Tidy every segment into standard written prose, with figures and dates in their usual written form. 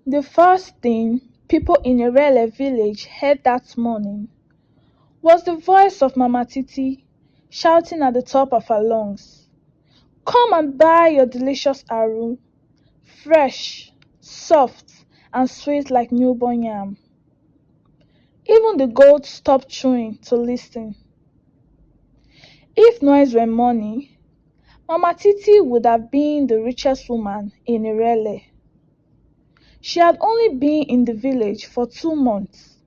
The first thing people in Irele village heard that morning was the voice of Mama Titi shouting at the top of her lungs, "Come and buy your delicious aru, fresh, soft, and sweet like newborn yam." Even the goats stopped chewing to listen. If noise were money, Mama Titi would have been the richest woman in Irele. She had only been in the village for 2 months,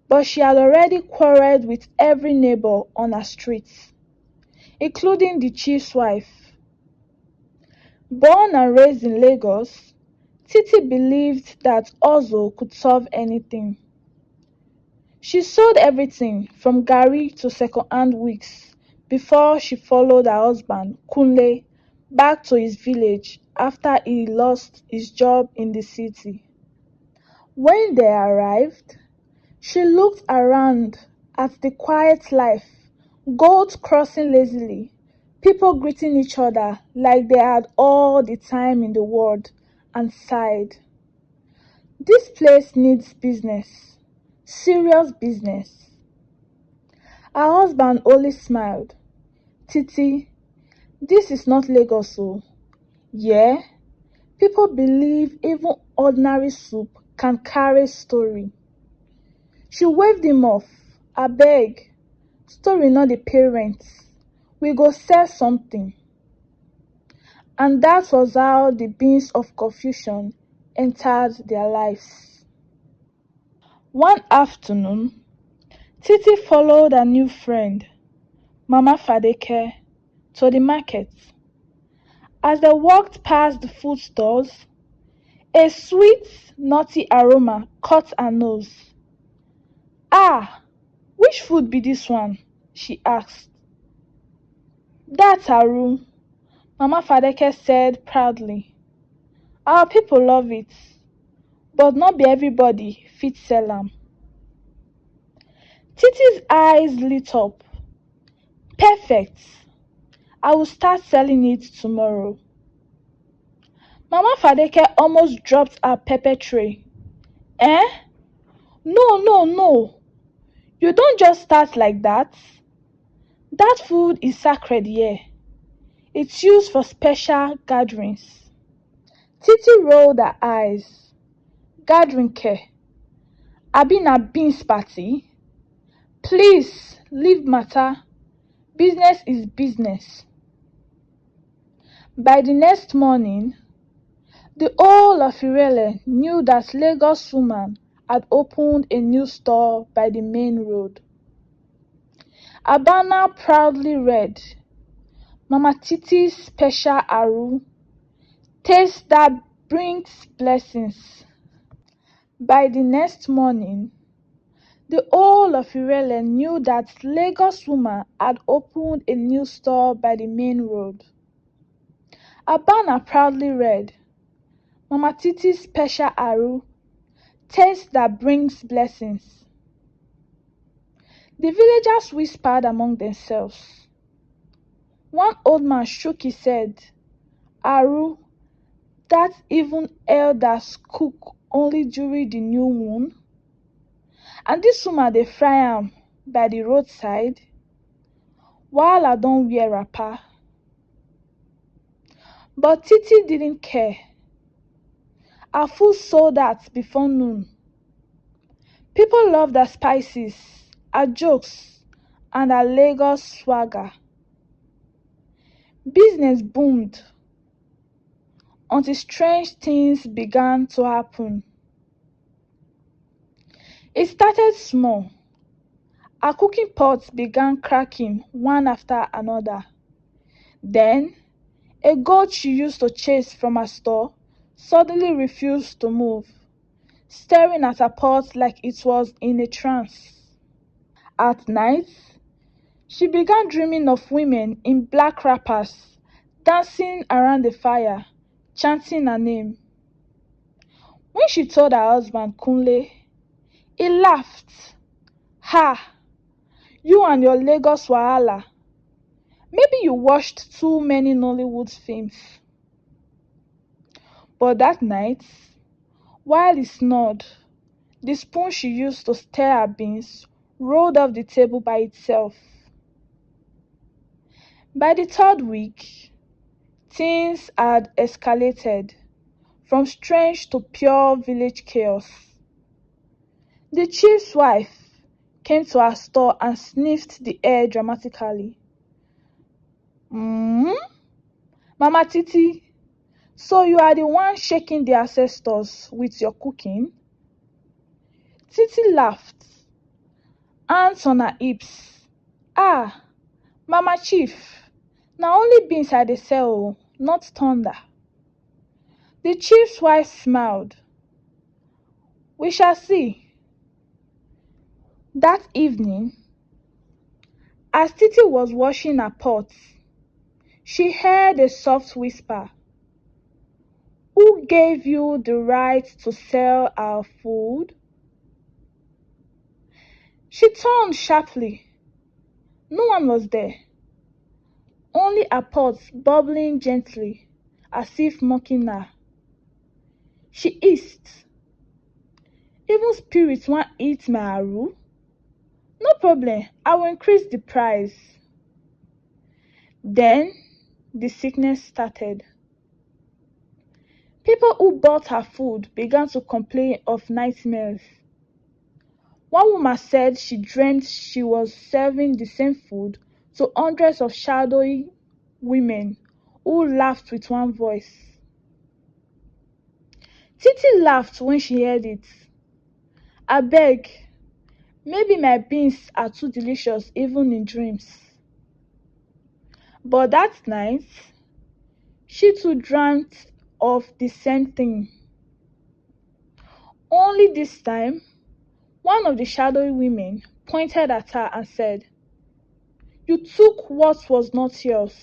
but she had already quarreled with every neighbor on her street, including the chief's wife. Born and raised in Lagos, Titi believed that Ozo could solve anything. She sold everything from garri to second-hand wigs before she followed her husband, Kunle, back to his village after he lost his job in the city. When they arrived, she looked around at the quiet life, goats crossing lazily, people greeting each other like they had all the time in the world, and sighed. This place needs business, serious business. Her husband only smiled. "Titi, this is not Lagos o. Yeah, people believe even ordinary soup can carry story." She waved him off. "Abeg, story no dey parents. We go sell something." And that was how the beans of confusion entered their lives. One afternoon, Titi followed her new friend, Mama Fadeke, to the market. As they walked past the food stalls, a sweet, nutty aroma caught her nose. "Ah, which food be this one?" she asked. "That's Aru," Mama Fadeke said proudly. "Our people love it, but not be everybody fit sell am." Titi's eyes lit up. "Perfect. I will start selling it tomorrow." Mama Fadeke almost dropped her pepper tray. "Eh? No, no, no. You don't just start like that. That food is sacred here. It's used for special gatherings." Titi rolled her eyes. "Gathering care? Abi na beans party? Please, leave matter. Business is business." By the next morning, the whole of Irele knew that Lagos woman had opened a new store by the main road. Her banner proudly read, "Mama Titi's Special Aru. Taste that brings blessings." By the next morning, the whole of Irele knew that Lagos woman had opened a new store by the main road. Her banner proudly read, "Mama Titi's Special Aru. Taste that brings blessings." The villagers whispered among themselves. One old man shook his head. "Aru, that even elders cook only during the new moon? And this woman dey fry am by the roadside? Wahala don wear wrapper." But Titi didn't care. Her food sold out before noon. People loved her spices, her jokes, and her Lagos swagger. Business boomed until strange things began to happen. It started small. Her cooking pots began cracking one after another. Then, a goat she used to chase from her store suddenly refused to move, staring at her pot like it was in a trance. At night, she began dreaming of women in black wrappers dancing around the fire, chanting her name. When she told her husband Kunle, he laughed. "Ha! You and your Lagos wahala. Maybe you watched too many Nollywood films." But that night, While he snored, the spoon she used to stir her beans rolled off the table by itself. By the third week, things had escalated from strange to pure village chaos. The chief's wife came to our store and sniffed the air dramatically. Mm? Mama Titi, so you are the one shaking the ancestors with your cooking? Titi laughed, hands on her hips. Ah, Mama Chief, na only beans I dey sell o, not thunder. The chief's wife smiled. We shall see. That evening, as Titi was washing her pots, she heard a soft whisper. Who gave you the right to sell our food? She turned sharply. No one was there. Only her pots bubbling gently, as if mocking her. She hissed. Even spirits want eat my aru? No problem, I will increase the price. Then the sickness started. People who bought her food began to complain of nightmares. One woman said she dreamt she was serving the same food to hundreds of shadowy women who laughed with one voice. Titi laughed when she heard it. I beg, maybe my beans are too delicious even in dreams. But that night, she too dreamt of the same thing. Only this time, one of the shadowy women pointed at her and said, You took what was not yours.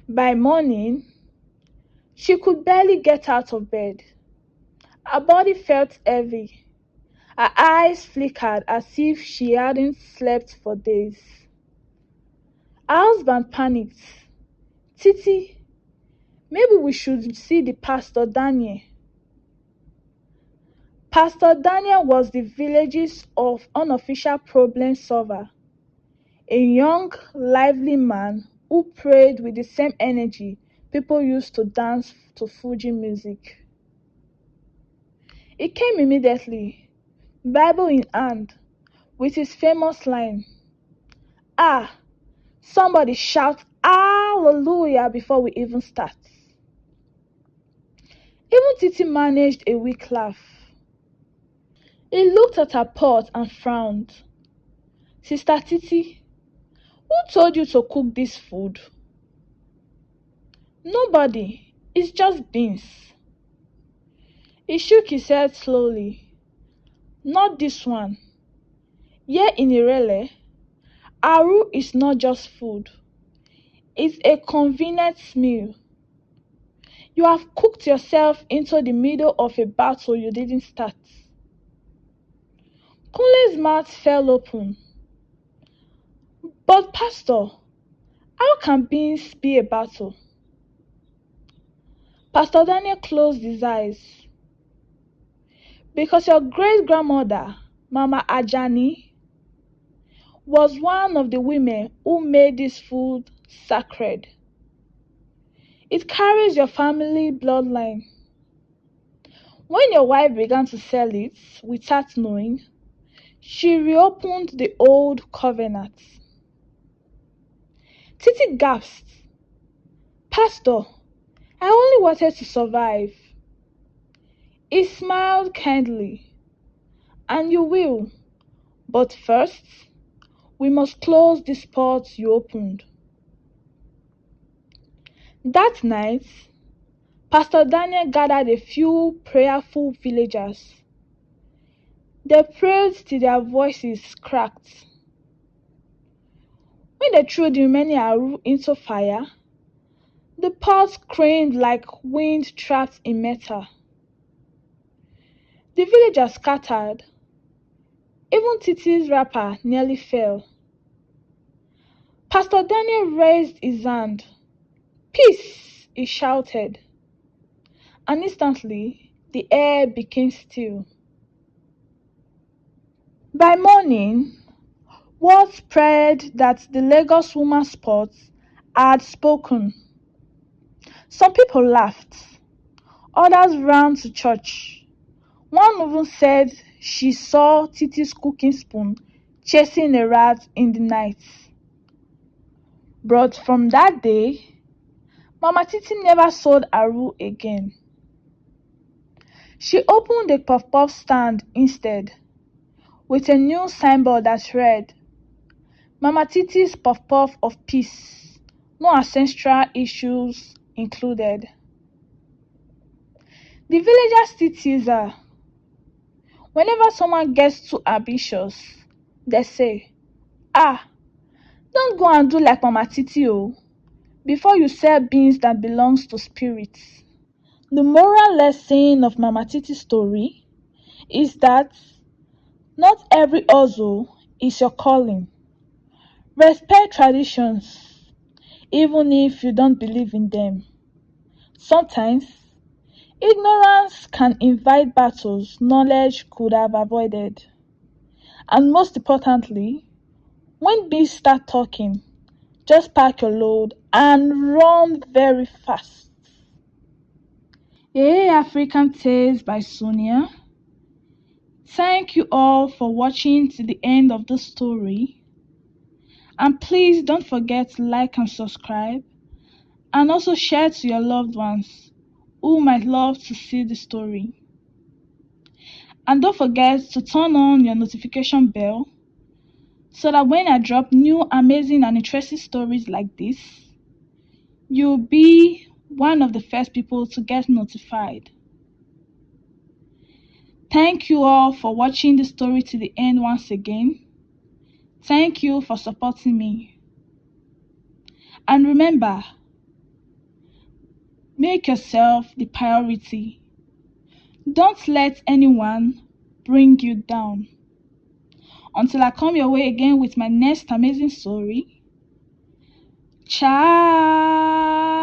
By morning, she could barely get out of bed. Her body felt heavy. Her eyes flickered as if she hadn't slept for days. Her husband panicked. Titi, maybe we should see the Pastor Daniel. Pastor Daniel was the village's unofficial problem solver, a young, lively man who prayed with the same energy people used to dance to Fuji music. He came immediately, Bible in hand, with his famous line, Ah, somebody shout Hallelujah before we even start. Even Titi managed a weak laugh. He looked at her pot and frowned. Sister Titi, who told you to cook this food? Nobody. It's just beans. He shook his head slowly. Not this one. Here in Irele, Aru is not just food. It's a convenient meal. You have cooked yourself into the middle of a battle you didn't start. Kunle's mouth fell open. But Pastor, how can beans be a battle? Pastor Daniel closed his eyes. Because your great-grandmother, Mama Ajani, was one of the women who made this food sacred. It carries your family bloodline. When your wife began to sell it without knowing, she reopened the old covenant. Titi gasped. Pastor, I only wanted to survive. He smiled kindly. And you will. But first, we must close this pot you opened. That night, Pastor Daniel gathered a few prayerful villagers. They prayed till their voices cracked. When they threw the remaining aru into fire, the pot screamed like wind trapped in metal. The villagers scattered. Even Titi's wrapper nearly fell. Pastor Daniel raised his hand. Peace, he shouted. and instantly the air became still. By morning, word spread that the Lagos woman spot had spoken. Some people laughed, others ran to church. One even said she saw Titi's cooking spoon chasing a rat in the night. But from that day, Mama Titi never sold Aru again. She opened a puff-puff stand instead, with a new signboard that read, Mama Titi's puff-puff of peace, no ancestral issues included. The villagers still tease her. Whenever someone gets too ambitious, they say, ah, don't go and do like Mama Titi before you sell beans that belongs to spirits. The moral lesson of Mama Titi's story is that not every hustle is your calling. Respect traditions, even if you don't believe in them. Sometimes, ignorance can invite battles knowledge could have avoided. And most importantly, when bees start talking, just pack your load and run very fast. Hey, African Tales by Sonia. Thank you all for watching to the end of the story. And please don't forget to like and subscribe. And also share to your loved ones who might love to see the story. And don't forget to turn on your notification bell so that when I drop new amazing and interesting stories like this, you'll be one of the first people to get notified. Thank you all for watching the story to the end once again. Thank you for supporting me. And remember, make yourself the priority. Don't let anyone bring you down. Until I come your way again with my next amazing story. Ciao!